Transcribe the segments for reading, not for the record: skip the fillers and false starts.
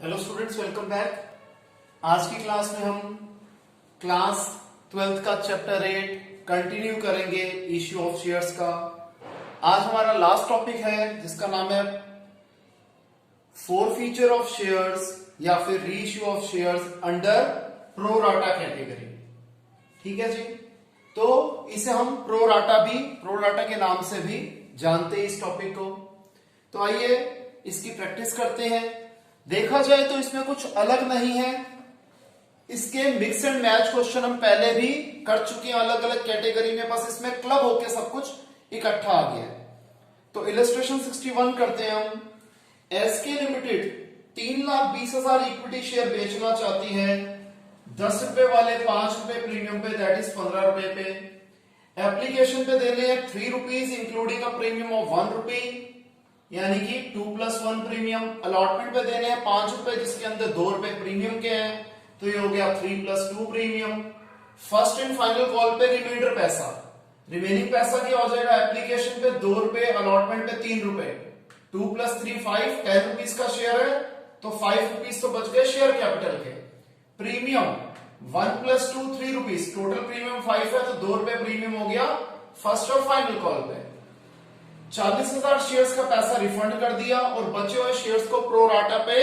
Hello students, welcome back. आज की class में हम क्लास 12th का चैप्टर 8 कंटिन्यू करेंगे इश्यू ऑफ शेयर्स का। आज हमारा लास्ट टॉपिक है जिसका नाम है फोर फीचर ऑफ शेयर्स या फिर reissue of shares under pro rata category. ठीक है जी, तो इसे हम प्रो राटा के नाम से भी जानते हैं इस टॉपिक को। तो आइए इसकी प्रैक्टिस करते हैं। देखा जाए तो इसमें कुछ अलग नहीं है। इसके मिक्स एंड मैच क्वेश्चन हम पहले भी कर चुके हैं अलग अलग कैटेगरी में, बस इसमें क्लब होके सब कुछ इकट्ठा आ गया है। तो इलस्ट्रेशन 61 करते हैं हम। एसके लिमिटेड 3,20,000 इक्विटी शेयर बेचना चाहती है 10 रुपए वाले 5 रुपए प्रीमियम पे, दैट इज 15 रुपए पे। एप्लीकेशन पे देने हैं 3 rupees including a premium of 1 रुपी, यानी कि 2+1 प्रीमियम। अलॉटमेंट पे देने हैं 5 रुपए जिसके अंदर 2 रुपए प्रीमियम के हैं, तो ये हो गया 3+2 premium. First and final call पे रिमाइंडर पैसा, रिमेनिंग पैसा क्या हो जाएगा? एप्लीकेशन पे 2 रुपए, अलॉटमेंट पे 3 रुपए, 2+3 5, 10 रुपीज का शेयर है तो 5 रुपीज तो बच गए शेयर कैपिटल के। प्रीमियम 1+2 3 रुपीज, टोटल प्रीमियम 5 है तो 2 रुपए प्रीमियम हो गया फर्स्ट और फाइनल कॉल पे। 40,000 शेयर्स का पैसा रिफंड कर दिया और बचे हुए शेयर्स को प्रो राटा पे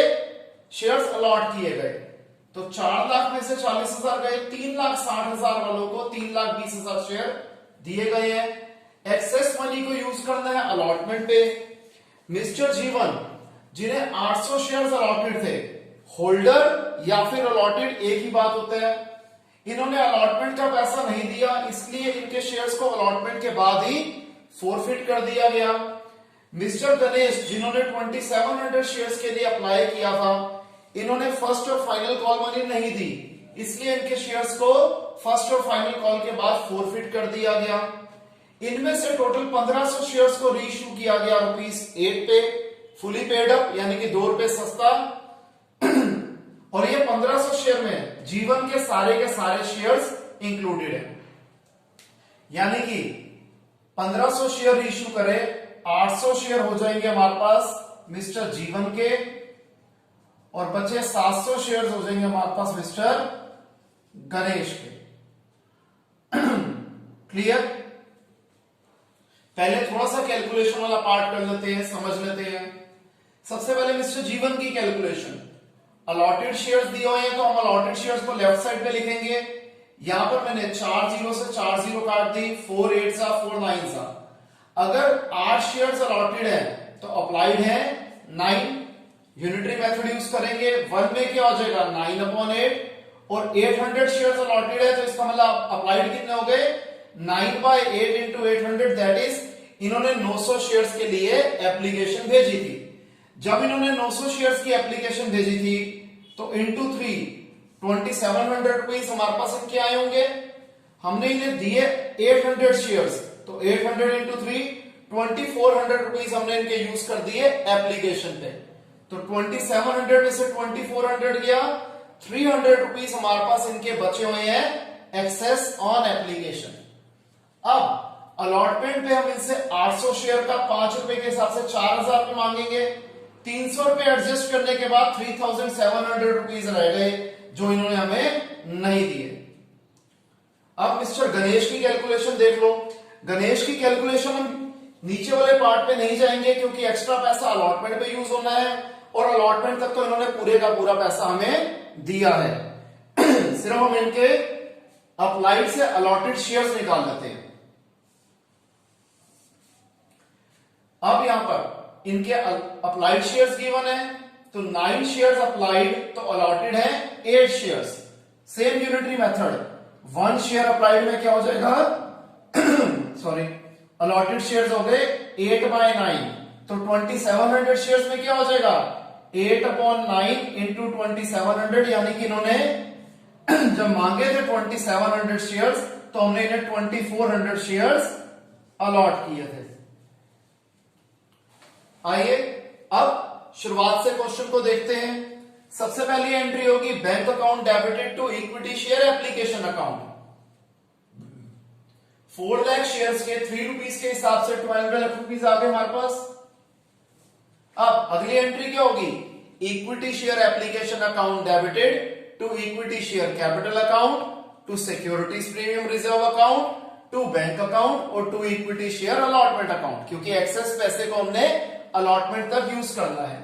शेयर्स अलॉट किए गए। तो 4 लाख में से 40,000 गए, 3,60,000 वालों को 3,20,000 शेयर दिए गए हैं। एक्सेस मनी को यूज करना है अलॉटमेंट पे। मिस्टर जीवन जिन्हें 800 शेयर्स अलॉटेड थे, होल्डर या फिर अलॉटेड एक ही बात होता है, इन्होंने अलॉटमेंट का पैसा नहीं दिया, इसलिए इनके शेयर्स को अलॉटमेंट के बाद ही फोरफिट कर दिया गया। मिस्टर गणेश जिन्होंने 2700 शेयर्स के लिए अप्लाई किया था, इन्होंने फर्स्ट और फाइनल कॉल मनी नहीं दी, इसलिए इनके शेयर्स को फर्स्ट और फाइनल कॉल के बाद फोरफिट कर दिया गया। इनमें से टोटल 1500 शेयर्स को रीइश्यू किया गया ₹8 पे, फुली पेड अप यानी कि 2 रुपए सस्ता। और ये 1500 शेयर में जीवन के सारे शेयर्स इंक्लूडेड है, यानी कि 1500 शेयर इश्यू करे, 800 शेयर हो जाएंगे हमारे पास मिस्टर जीवन के और बचे 700 शेयर हो जाएंगे हमारे पास मिस्टर गणेश के। क्लियर? पहले थोड़ा सा कैलकुलेशन वाला पार्ट कर लेते हैं, समझ लेते हैं। सबसे पहले मिस्टर जीवन की कैलकुलेशन। अलॉटेड शेयर्स दिए हुए हैं तो हम अलॉटेड शेयर्स को लेफ्ट साइड पे लिखेंगे। यहां पर मैंने 4 0 से 4 0 काट दी, 4 8 4 9। अगर 8 शेयर्स अलॉटेड है तो अप्लाइड है 9, यूनिटरी मेथड यूज करेंगे। 1 में क्या हो जाएगा 9/8 और 800 शेयर्स अलॉटेड है तो इसका मतलब अप्लाइड कितने हो गए 9/8 into 800, दैट इज इन्होंने 900 शेयर्स के लिए एप्लीकेशन भेजी थी। जब इन्होंने 900 शेयर्स की एप्लीकेशन भेजी थी तो इंटू 3 2700 रुपीज हमारे पास इनके आए होंगे। हमने इन्हें दिए 800 शेयर्स तो 800 इंटू 3 2400 रुपीज हमने इनके यूज कर दिए एप्लीकेशन पे। तो 2700 में से 2400 गया, 300 रुपीज हमारे पास इनके बचे हुए हैं एक्सेस ऑन एप्लीकेशन। अब अलॉटमेंट पे हम इनसे 800 शेयर का 5 रुपए के हिसाब से 4,000 पे मांगेंगे। 300 रुपए एडजस्ट करने के बाद 3,700 रुपीज रह गए जो इन्होंने हमें नहीं दिए। अब मिस्टर गणेश की कैलकुलेशन देख लो। गणेश की कैलकुलेशन हम नीचे वाले पार्ट पे नहीं जाएंगे क्योंकि एक्स्ट्रा पैसा अलॉटमेंट पे यूज होना है और अलॉटमेंट तक तो इन्होंने पूरे का पूरा पैसा हमें दिया है। सिर्फ हम इनके अप्लाइड से अलॉटेड शेयर्स निकाल लेते हैं। अब यहां पर इनके अप्लाइड शेयर्स गिवन है तो 9 शेयर्स अप्लाइड तो अलॉटेड है 8 shares. Same unitary method, 1 share applied में क्या हो जाएगा सॉरी अलॉटेड शेयर्स हो गए 8/9 तो 2700 शेयर्स में क्या हो जाएगा 8/9 इंटू 2700, यानी कि इन्होंने जब मांगे थे 2700 शेयर्स तो हमने इन्हें 2400 शेयर्स अलॉट किए थे। आइए अब शुरुआत से क्वेश्चन को देखते हैं। सबसे पहली एंट्री होगी bank account debited to equity share application account. 4 lakh shares के 3 रुपीज के हिसाब से 12 लाख रुपीज आ गए हमारे पास। अब अगली एंट्री क्या होगी equity share application account debited to equity share capital account to securities premium reserve account to bank account और to equity share allotment account, क्योंकि एक्सेस पैसे को हमने अलॉटमेंट तक यूज करना है।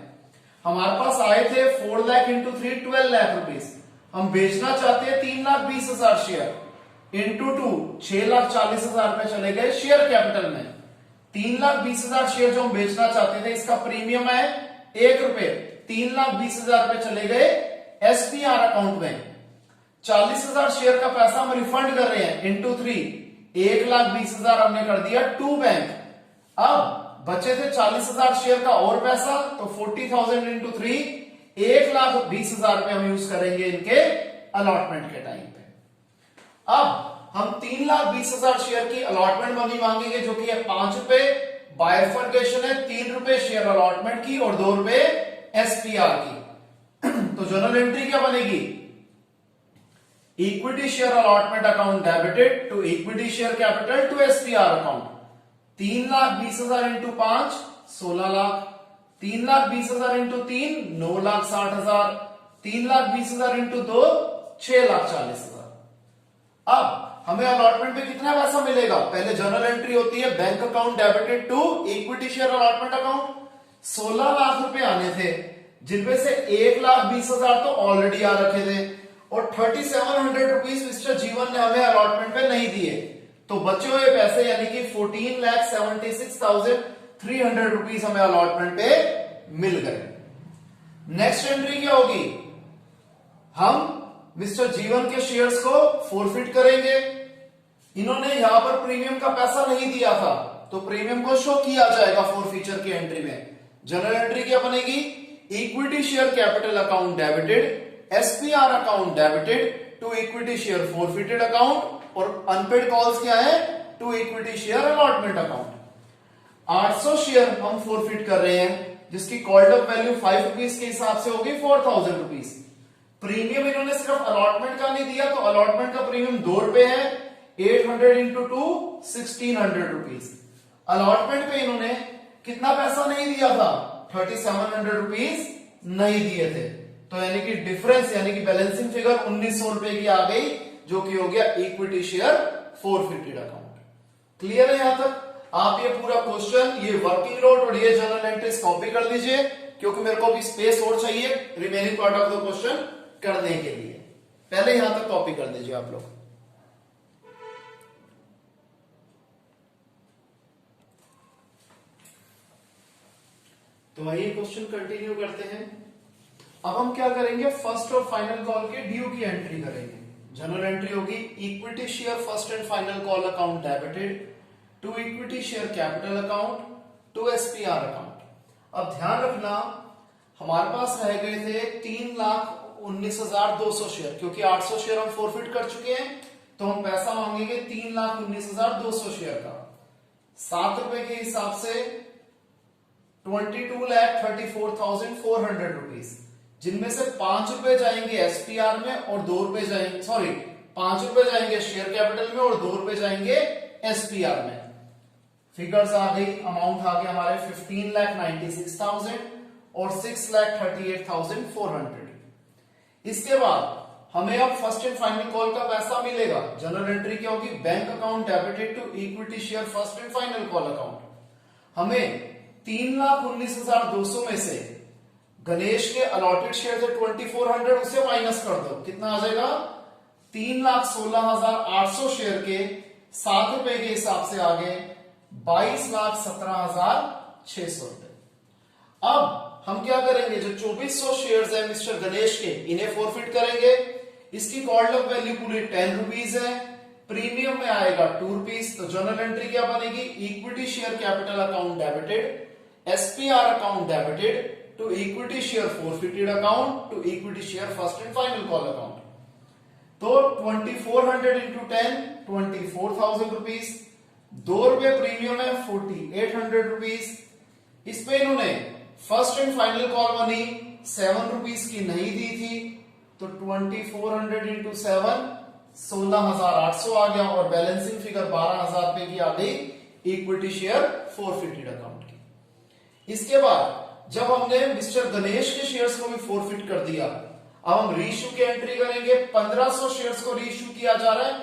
हमारे पास आए थे 4 लाख इंटू 3 12 लाख रुपीस। हम बेचना चाहते हैं 3,20,000 शेयर इंटू 2 6,40,000 रुपए चले गए शेयर कैपिटल में। 3,20,000 शेयर जो हम बेचना चाहते थे इसका प्रीमियम है 1 रुपए, 3,20,000 रुपए चले गए एसपीआर अकाउंट में। 40,000 शेयर का पैसा हम रिफंड कर रहे हैं इंटू 3, 1,20,000 हमने कर दिया टू बैंक। अब बचे थे 40,000 शेयर का और पैसा, तो 40,000 इंटू 3 1,20,000 रुपए हम यूज करेंगे इनके अलॉटमेंट के टाइम पे। अब हम 3,20,000 शेयर की अलॉटमेंट मनी मांगेंगे जो कि है 5 रुपए, बायफर्केशन है 3 रुपए शेयर अलॉटमेंट की और 2 रुपए एसपीआर की। तो जर्नल एंट्री क्या बनेगी? Equity share allotment account debited to equity share capital to SPR account. 3,20,000 into 5 16 lakh, 3,20,000 into 3 9,60,000, 3,20,000 into 2 6,40,000। अब हमें अलॉटमेंट पे कितना पैसा मिलेगा? पहले जर्नल एंट्री होती है bank account debited to equity share allotment account. 16 lakh रुपए आने थे जिनमें से 1,20,000 तो ऑलरेडी आ रखे थे और 3,700 रुपीज मिस्टर जीवन ने हमें अलॉटमेंट पे नहीं दिए, तो बचे हुए पैसे यानी कि 14,76,300 रुपीज हमें अलॉटमेंट पे मिल गए। नेक्स्ट एंट्री क्या होगी? हम मिस्टर जीवन के शेयर्स को फोरफिट करेंगे। इन्होंने यहां पर प्रीमियम का पैसा नहीं दिया था तो प्रीमियम को शो किया जाएगा फोरफीचर की एंट्री में। जनरल एंट्री क्या बनेगी? Equity share capital account debited, SPR account debited to equity share forfeited account और अनपेड कॉल्स क्या है? To equity share allotment account. 800 share हम फोरफिट कर रहे हैं जिसकी कॉल्ड अप वैल्यू 5 रुपीज के हिसाब से होगी 4,000 रुपीज। प्रीमियम इन्होंने सिर्फ अलॉटमेंट का नहीं दिया तो अलॉटमेंट का प्रीमियम 2 रुपए है, 800 इंटू 2 1,600 रुपीज। अलॉटमेंट पे इन्होंने कितना पैसा नहीं दिया था? 3,700 रुपीज नहीं दिए थे, तो यानी कि डिफरेंस यानी कि बैलेंसिंग फिगर 1,900 रुपए की आ गई जो कि हो गया equity share forfeited account. Clear है यहां तक? आप ये पूरा क्वेश्चन, ये वर्किंग नोट और ये जर्नल एंट्रीज कॉपी कर लीजिए क्योंकि मेरे को भी स्पेस और चाहिए remaining part of the question करने के लिए। पहले यहां तक कॉपी कर दीजिए आप लोग। तो आइए क्वेश्चन कंटिन्यू करते हैं। अब हम क्या करेंगे? फर्स्ट और फाइनल कॉल के ड्यू की एंट्री करेंगे। जनरल एंट्री होगी equity share first and final call account debited to equity share capital account to SPR account. अब ध्यान रखना हमारे पास रह गए थे 3,19,200 शेयर, क्योंकि 800 शेयर हम फोरफिट कर चुके हैं तो हम पैसा मांगेंगे 3,19,200 शेयर का। 7 रुपए के हिसाब से 22,34,400 रुपीज, जिनमें से 5 रुपए जाएंगे एसपीआर में और 2 रुपए जाएंगे 5 रुपए जाएंगे शेयर कैपिटल में और 2 रुपए जाएंगे एसपीआर में। फिगर्स आ गई, अमाउंट आ गया हमारे 15,96,000 और 6,38,400। इसके बाद हमें अब फर्स्ट एंड फाइनल कॉल का पैसा मिलेगा। जनरल एंट्री क्या होगी? Bank account debited to equity share first and final call account. हमें 3,19,200 में से गणेश के अलॉटेड शेयर थे 2,400, उसे माइनस कर दो, कितना आ जाएगा? 3,16,800 शेयर के 7 रुपए के हिसाब से आ गए 22,17,600 रुपए। अब हम क्या करेंगे? जो 2,400 शेयर्स है मिस्टर गणेश के, इन्हें फोरफिट करेंगे। इसकी कॉल्ड अप वैल्यू पूरी 10 रुपीज है, प्रीमियम में आएगा 2 रुपीज। तो जनरल एंट्री क्या बनेगी? Equity share capital account debited, SPR account debited to equity share forfeited account to equity share first and final call account. तो 2,400 इंटू 10 24,000 रुपीज, 2 रुपए premium है 4,800 रुपीज। इस पे इन्होंने first and final call money 7 rupees की नहीं दी थी तो 2,400 इंटू 7 16,800 आ गया और बैलेंसिंग फिगर 12,000 रुपए की आ गई इक्विटी शेयर फोरफिटेड अकाउंट की। इसके बाद जब हमने मिस्टर गणेश के शेयर्स को भी फोरफिट कर दिया, अब हम रीइश्यू की एंट्री करेंगे। 1500 शेयर्स को रीइश्यू किया जा रहा है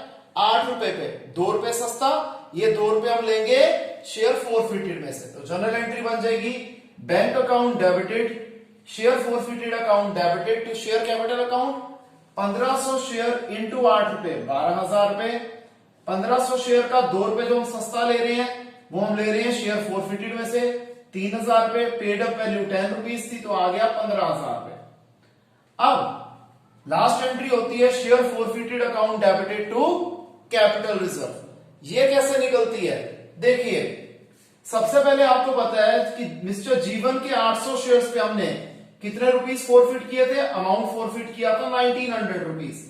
8 रुपए पे, 2 रुपए सस्ता, ये 2 रुपए हम लेंगे शेयर फोरफिटेड में से। तो जनरल एंट्री बन जाएगी bank account debited, share forfeited account debited to share capital account. 1500 share into 8 रुपए 12,000 रुपए। 1500 शेयर का 2 रुपए जो हम सस्ता ले रहे हैं वो हम ले रहे हैं शेयर फोरफिटेड में से। 3,000 रुपए, पेड अप वैल्यू 10 रुपीज थी तो आ गया 15,000 रुपए। अब लास्ट एंट्री होती है share forfeited account debited to capital reserve. ये कैसे निकलती है? देखिए, सबसे पहले आपको पता है कि मिस्टर जीवन के 800 शेयर्स पे हमने कितने रुपीस फोरफिट किए थे? अमाउंट फोरफिट किया था 1900 रुपीस।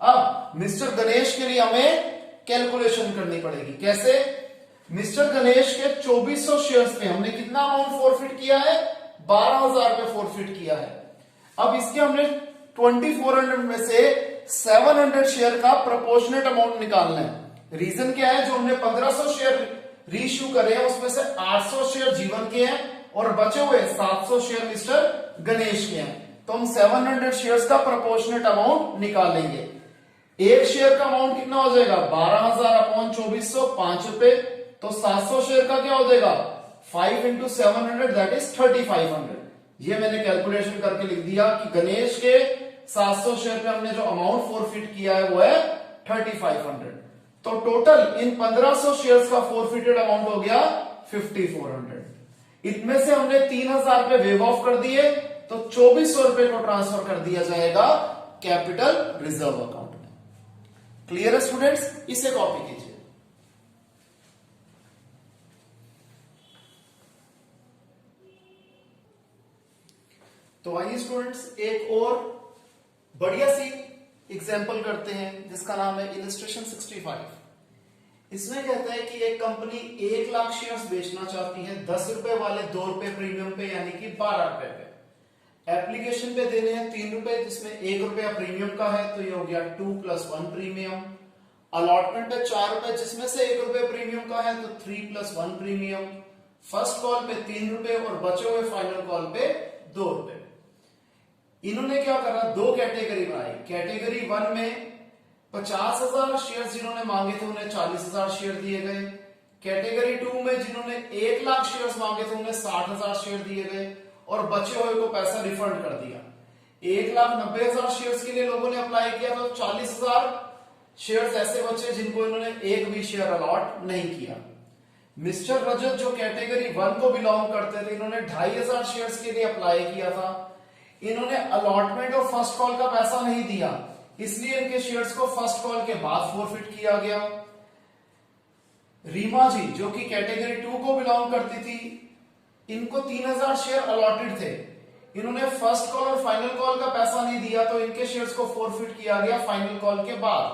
अब मिस्टर गणेश के लिए हमें कैलकुलेशन करनी पड़ेगी। कैसे? मिस्टर गणेश के 2400 शेयर्स पे हमने कितना अमाउंट फोरफिट किया है? 12,000 रुपए फोरफिट किया है। अब इसके हमने 2400 में से 700 शेयर का प्रोपोर्शनेट अमाउंट निकालना है। रीजन क्या है? जो हमने 1500 शेयर रीइश्यू करे हैं उसमें से 800 शेयर जीवन के हैं और बचे हुए 700 शेयर मिस्टर गणेश के हैं। तो हम 700 शेयर्स का प्रोपोर्शनेट अमाउंट निकालेंगे। एक शेयर का अमाउंट कितना हो जाएगा? 12,000 अपॉन 2400, 5 रुपए। तो 700 शेयर का क्या हो जाएगा? 5 इंटू 700 दैट इज 3500। ये मैंने कैलकुलेशन करके लिख दिया कि गणेश के 700 शेयर पे हमने जो अमाउंट फोरफिट किया है वो है 3500। तो टोटल इन 1500 शेयर्स का फोरफिटेड अमाउंट हो गया 5400। इनमें से हमने 3,000 रुपए वेव ऑफ कर दिए तो 2400 रुपए को ट्रांसफर कर दिया जाएगा कैपिटल रिजर्व अकाउंट में। क्लियर है स्टूडेंट्स? इसे कॉपी कीजिए। तो आइए स्टूडेंट्स एक और बढ़िया सी एग्जाम्पल करते हैं जिसका नाम है इलस्ट्रेशन 65। इसमें कहता है कि एक कंपनी 1 लाख शेयर्स बेचना चाहती है 10 रुपए वाले 2 रुपए प्रीमियम पे, यानी कि 12 रुपए पे। एप्लीकेशन पे देने हैं 3 रुपए जिसमें 1 रुपया प्रीमियम का है तो ये हो गया 2 + 1 प्रीमियम। अलॉटमेंट पे 4 रुपए जिसमें से 1 रुपये प्रीमियम का है तो 3 + 1 प्रीमियम। फर्स्ट कॉल पे 3 रुपए और बचे हुए फाइनल कॉल पे 2 रुपए। इन्होंने क्या करा? 2 कैटेगरी बनाई। कैटेगरी 1 में 50,000 शेयर जिन्होंने मांगे थे उन्हें 40,000 शेयर दिए गए। कैटेगरी 2 में जिन्होंने 1 लाख शेयर मांगे थे उन्हें 60,000 शेयर दिए गए और बचे हुए को पैसा रिफंड कर दिया। 1,90,000 शेयर के लिए लोगों ने अप्लाई किया तो 40,000 शेयर ऐसे बचे जिनको इन्होंने एक भी शेयर अलॉट नहीं किया। मिस्टर रजत जो कैटेगरी 1 को बिलोंग करते थे इन्होंने 2,500 शेयर के लिए अप्लाई किया था। इन्होंने अलॉटमेंट और फर्स्ट कॉल का पैसा नहीं दिया इसलिए इनके शेयर्स को फर्स्ट कॉल के बाद फोरफिट किया गया। रीमा जी जो कि कैटेगरी 2 को बिलोंग करती थी इनको 3,000 शेयर अलॉटेड थे। इन्होंने फर्स्ट कॉल और फाइनल कॉल का पैसा नहीं दिया तो इनके शेयर्स को फोरफिट किया गया फाइनल कॉल के बाद।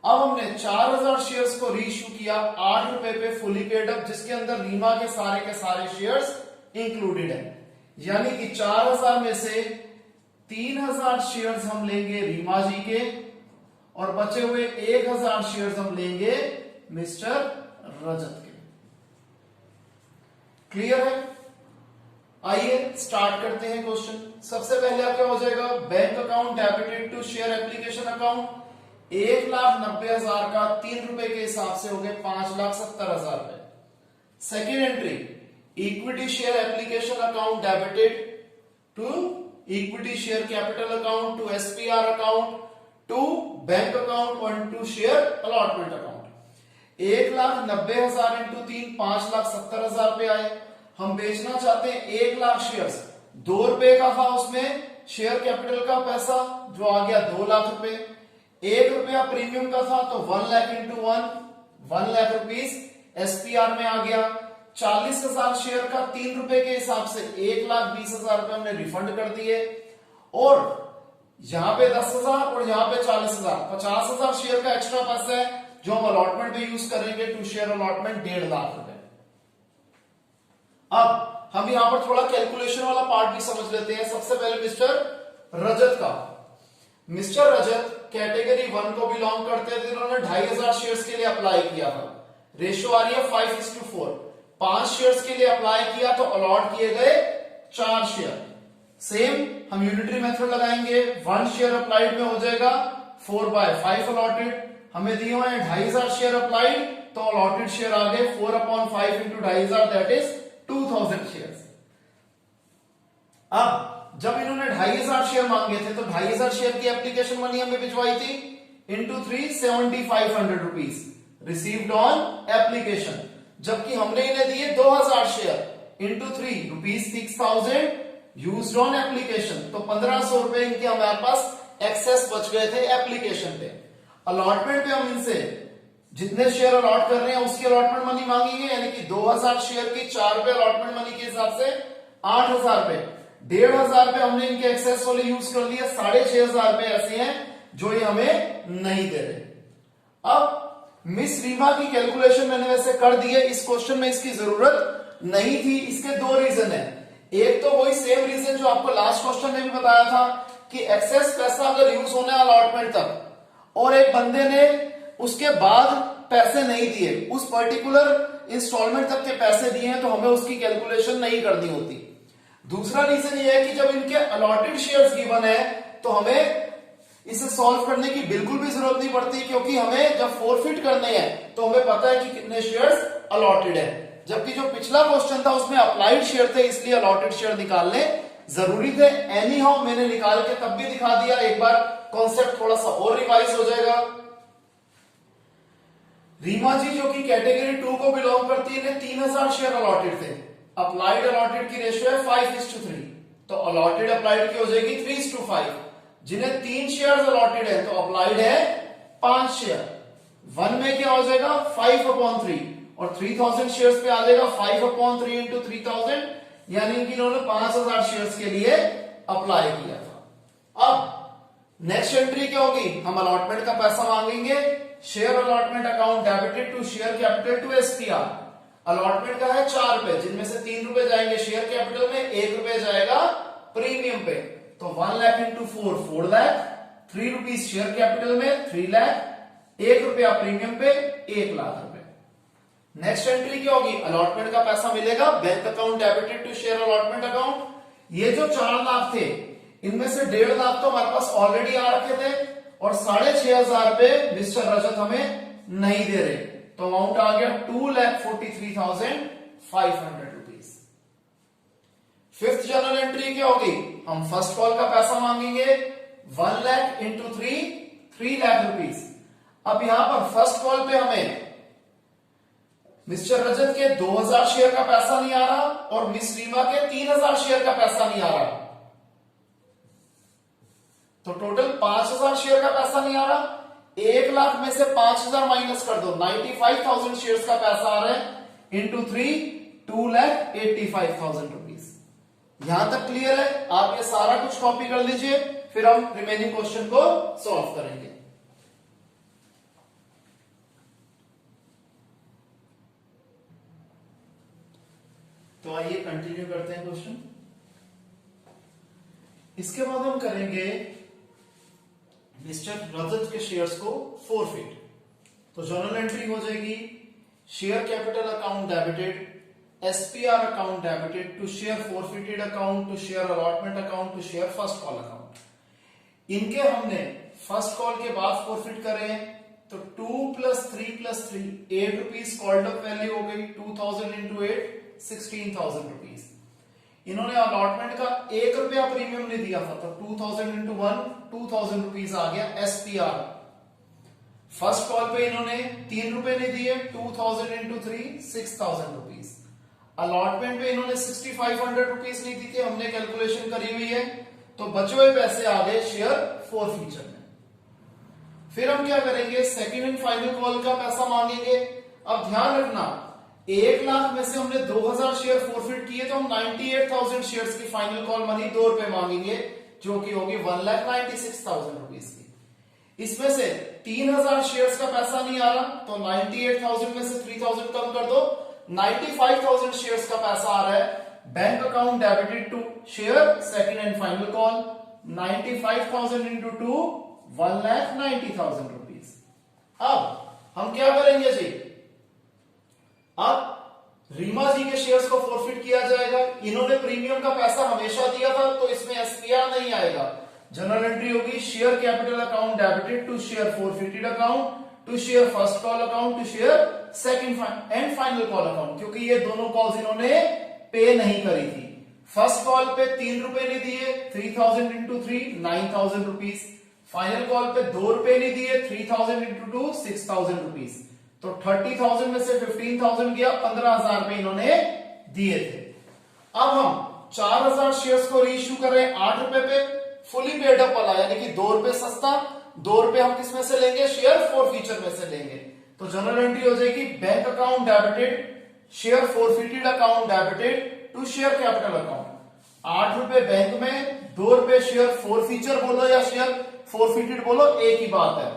अब हमने 4,000 शेयर्स को रीइश्यू किया 8 रुपए पे फुली पेड अप, जिसके अंदर रीमा के सारे शेयर्स इंक्लूडेड है। यानी कि 4,000 में से 3,000 शेयर्स हम लेंगे रीमा जी के और बचे हुए 1,000 शेयर्स हम लेंगे मिस्टर रजत के। क्लियर है? आइए स्टार्ट करते हैं क्वेश्चन। सबसे पहले आप क्या हो जाएगा? Bank account debited to share application account. 1,90,000 का 3 रुपए के हिसाब से हो गए 5,70,000 रुपए। Second entry equity share application account debited to equity share capital account to SPR account to bank account और to share allotment account. 1,90,000 into 3 5,70,000 रुपए आए। हम बेचना चाहते हैं 1 लाख शेयर्स। 2 रुपए का था उसमें शेयर कैपिटल का पैसा जो आ गया 2 लाख रुपए। 1 रुपया प्रीमियम का था तो 1 lakh into 1 lakh rupees SPR में आ गया। 40,000 शेयर का 3 रुपए के हिसाब से 1,20,000 रुपए हमने रिफंड कर दिए और यहां पे 10,000 और यहां पे 40,000 50,000 शेयर का एक्स्ट्रा पैसा है जो हम अलॉटमेंट में यूज करेंगे टू शेयर अलॉटमेंट 1.5 लाख रुपए। अब हम यहां पर थोड़ा कैलकुलेशन वाला पार्ट भी समझ लेते हैं। सबसे पहले मिस्टर रजत का। मिस्टर रजत कैटेगरी 1 को बिलोंग करते थे, इन्होंने 2,500 शेयर्स के लिए अप्लाई किया था। रेशियो आ रही है 5:4। 5 शेयर्स के लिए अप्लाई किया तो अलॉट किए गए 4 शेयर। सेम हम यूनिटरी मेथड लगाएंगे, 1 शेयर अप्लाइड में हो जाएगा 4/5 अलॉटेड। हमें दिए हुए हैं 2500 शेयर अप्लाइड, तो अलॉटेड शेयर आ गए 4/5 इंटू 2500, दैट इज 2000 शेयर। अब जब इन्होंने 2500 शेयर मांगे थे तो 2500 शेयर की एप्लीकेशन मनी हमें भिजवाई थी into 3 7500 rupees received on application, जबकि हमने इन्हें दिए 2000 share into 3 rupees 6000 used on application, तो 1500 रुपए इनके हमारे पास एक्सेस बच गए थे एप्लीकेशन पे। अलॉटमेंट पे हम इनसे जितने शेयर अलॉट कर रहे हैं उसकी अलॉटमेंट मनी मांगेंगे, यानी कि 2000 शेयर की 4 रुपए अलॉटमेंट मनी के हिसाब से 8000 रुपए, 1500 रुपए हमने इनके एक्सेस वाले यूज कर लिए, 6500 रुपए ऐसे हैं जो ये हमें नहीं दे रहे। अब मिस रीमा की कैलकुलेशन मैंने वैसे कर दी है, इस क्वेश्चन में इसकी जरूरत नहीं थी। इसके दो रीजन है, एक तो वही सेम रीजन जो आपको लास्ट क्वेश्चन में भी बताया था कि एक्सेस पैसा अगर यूज होने अलॉटमेंट तक और एक बंदे ने उसके बाद पैसे नहीं दिए, उस पर्टिकुलर इंस्टॉलमेंट तक के पैसे दिए हैं, तो हमें उसकी कैलकुलेशन नहीं करनी होती। दूसरा रीजन ये है कि जब इनके अलॉटेड शेयर्स गिवन है तो हमें इसे सॉल्व करने की बिल्कुल भी जरूरत नहीं पड़ती, क्योंकि हमें जब फोरफिट करने हैं तो हमें पता है कि कितने शेयर्स अलॉटेड है, जबकि जो पिछला क्वेश्चन था उसमें अप्लाइड शेयर थे, इसलिए अलॉटेड शेयर निकालने जरूरी थे। एनी हाउ मैंने निकाल के तब भी दिखा दिया, एक बार कॉन्सेप्ट थोड़ा सा और रिवाइज हो जाएगा। रीमा जी जो कि कैटेगरी 2 को बिलोंग करती है, 3000 शेयर अलॉटेड थे, अप्लाइड अलॉटेड की रेशियो है 5:3, तो अलॉटेड अप्लाइड की हो जाएगी 3:5। जिन्हें 3 शेयर अलॉटेड है तो अप्लाइड है 5 शेयर, 1 में क्या हो जाएगा 5/3, और 3000 शेयर्स पे आ जाएगा 5/3 इंटू 3000, यानी कि इन्होंने 5000 शेयर्स के लिए अप्लाई किया था। अब नेक्स्ट एंट्री क्या होगी, हम अलॉटमेंट का पैसा मांगेंगे, share allotment account debited to share capital to SPR. Allotment का है 4 रुपए, जिनमें से 3 रुपए जाएंगे शेयर कैपिटल में, 1 रुपए जाएगा प्रीमियम पे, तो 1 lakh into 4 lakh, 3 rupees share capital में 3 लाख, 1 रुपया प्रीमियम पे 1 लाख रुपए। नेक्स्ट एंट्री क्या होगी, अलॉटमेंट का पैसा मिलेगा bank account debited to share allotment account. ये जो 4 लाख थे इनमें से 1.5 लाख तो हमारे पास ऑलरेडी आ रखे थे, और 6500 रुपए मिस्टर रजत हमें नहीं दे रहे, तो अमाउंट आ गया 2,43,500 रुपीज। फिफ्थ जनरल एंट्री क्या होगी, हम फर्स्ट कॉल का पैसा मांगेंगे 1 लाख इंटू 3 लाख रुपीज। अब यहां पर फर्स्ट कॉल पे हमें मिस्टर रजत के 2000 शेयर का पैसा नहीं आ रहा और मिस रीमा के 3000 शेयर का पैसा नहीं आ रहा, तो टोटल 5000 शेयर का पैसा नहीं आ रहा। 1 लाख में से 5000 माइनस कर दो, 95,000 शेयर्स का पैसा आ रहा है इंटू 3, 2,85,000 रुपीज। यहां तक क्लियर है, आप ये सारा कुछ कॉपी कर लीजिए, फिर हम रिमेनिंग क्वेश्चन को सॉल्व करेंगे। तो आइए कंटिन्यू करते हैं क्वेश्चन। इसके बाद हम करेंगे मिस्टर रजत के शेयर्स को फोरफिट। तो जर्नल एंट्री हो जाएगी share capital account debited, SPR account debited to share forfeited account to share allotment account to share first call account. इनके हमने फर्स्ट कॉल के बाद फोरफिट करे हैं, तो 2 + 3 + 3 8 रुपीज कॉल्ड अप वैल्यू हो गई, 2000 इंटू 8 16,000 रुपीज। इन्होंने अलॉटमेंट का 1 रुपया प्रीमियम नहीं दिया था, तो 2000 इंटू 1 2000 रुपीज आ गया एसपीआर। फर्स्ट कॉल पे इन्होंने 3 रुपए नहीं दिए, 2000 इंटू 3 6000 रुपीज। अलॉटमेंट पे इन्होंने 6500 रुपीज नहीं दी थी, हमने कैलकुलेशन करी हुई है, तो बचे हुए पैसे आ गए शेयर फोरफीचर में। फिर हम क्या करेंगे, सेकंड एंड फाइनल कॉल का पैसा मांगेंगे। अब ध्यान रखना 1 लाख में से हमने 2000 शेयर फोरफिट किए, तो हम 98,000 शेयर्स की फाइनल कॉल मनी 2 रुपए मांगेंगे, जो कि होगी 1,96,000 रुपीज की। इसमें से 3000 शेयर्स का पैसा नहीं आ रहा, तो 98,000 में से 3000 कम कर दो, 95,000 शेयर्स का पैसा आ रहा है bank account debited to share second and final call, 95,000 into 2 1,90,000 rupees. अब हम क्या करेंगे जी, अब रीमा जी के शेयर्स को फॉरफिट किया जाएगा। इन्होंने प्रीमियम का पैसा हमेशा दिया था तो इसमें एसपीआर नहीं आएगा। जनरल एंट्री होगी share capital account debited to share forfeited account to share first call account to share second and final call account, क्योंकि ये दोनों कॉल्स इन्होंने पे नहीं करी थी। फर्स्ट कॉल पे 3 रुपए नहीं दिए, 3000 इंटू 3 9000 रुपीज। फाइनल कॉल पे 2 रुपए नहीं दिए, 3000 इंटू 2 6000 रुपीज। तो 30,000 में से 15,000 गया, 15,000 रुपए इन्होंने दिए थे। अब हम 4,000 शेयर्स को रीइश्यू कर रहे हैं 8 रुपए पे, फुली पेड अप वाला, यानी कि 2 रुपए सस्ता। 2 रुपए हम किस में से लेंगे? शेयर फॉरफीचर में से लेंगे। तो जनरल एंट्री हो जाएगी bank account debited share forfeited account debited to share capital account. 8 रुपए बैंक में, 2 रुपए शेयर फॉरफीचर बोलो या शेयर फॉरफिटेड बोलो, एक ही बात है।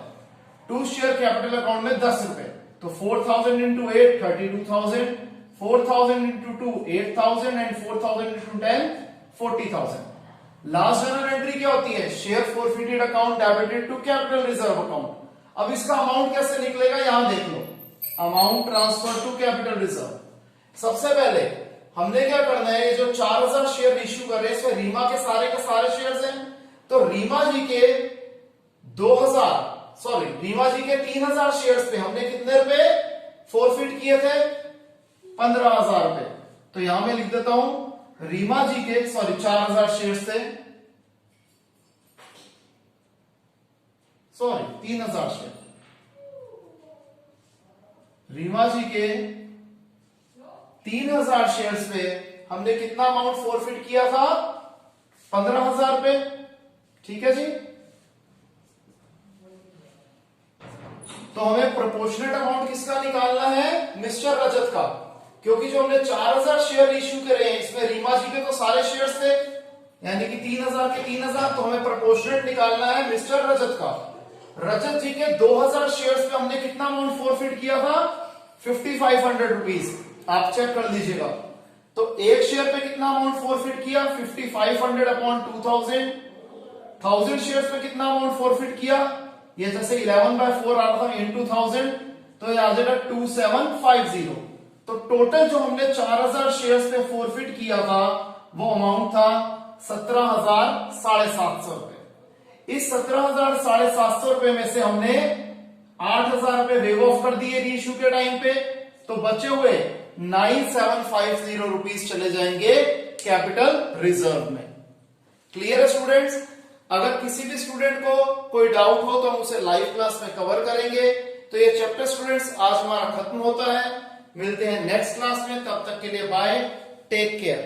टू शेयर कैपिटल अकाउंट में 10 रुपए, तो 4,000 into 8 32,000, 4,000 into 2 8,000 and 4,000 into 10 40,000। Last general entry क्या होती है? Share forfeited account debited to capital reserve account. अब इसका अमाउंट कैसे निकलेगा यहां देख लो, amount transfer to capital reserve. सबसे पहले हमने क्या करना है, ये जो 4,000 शेयर इश्यू कर रहे हैं इसमें रीमा के सारे शेयर्स हैं। तो रीमा जी के 3,000 शेयर्स पे हमने कितने रुपए फॉरफिट किए थे? 15,000 रुपए। तो यहां मैं लिख देता हूं रीमा जी के 4,000 शेयर्स थे, 3,000 शेयर। रीमा जी के 3,000 शेयर्स पे हमने कितना अमाउंट फॉरफिट किया था? 15,000 रुपए। ठीक है जी। तो हमें प्रोपोर्शनेट अमाउंट किसका निकालना है? मिस्टर रजत का, क्योंकि जो हमने 4,000 शेयर इश्यू करे हैं इसमें रीमा जी के तो सारे शेयर्स थे, यानी कि 3,000 के 3,000, तो हमें प्रोपोर्शनेट निकालना है मिस्टर रजत का। रजत जी के 2,000 शेयर्स पे हमने कितना अमाउंट फॉरफिट किया था? 5,500 रुपीज। आप चेक कर लीजिएगा। तो एक शेयर पे कितना अमाउंट फॉरफिट किया? 5,500 अपॉन 2,000। 1,000 शेयर्स पे कितना अमाउंट फॉरफिट किया? ये जैसे 11/4 आ रहा था इंटू 1000, तो ये आ जाएगा 2750। तो टोटल जो हमने 4,000 शेयर्स पे फॉरफिट किया था वो अमाउंट था 17,750 रुपए। इस 17,750 रुपए में से हमने 8,000 रुपए वेव ऑफ कर दिए रीइश्यू के टाइम पे, तो बचे हुए 9,750 रुपीज चले जाएंगे कैपिटल रिजर्व में। क्लियर है स्टूडेंट्स? अगर किसी भी स्टूडेंट को कोई डाउट हो तो हम उसे लाइव क्लास में कवर करेंगे। तो ये चैप्टर स्टूडेंट्स आज हमारा खत्म होता है। मिलते हैं नेक्स्ट क्लास में, तब तक के लिए बाय, टेक केयर।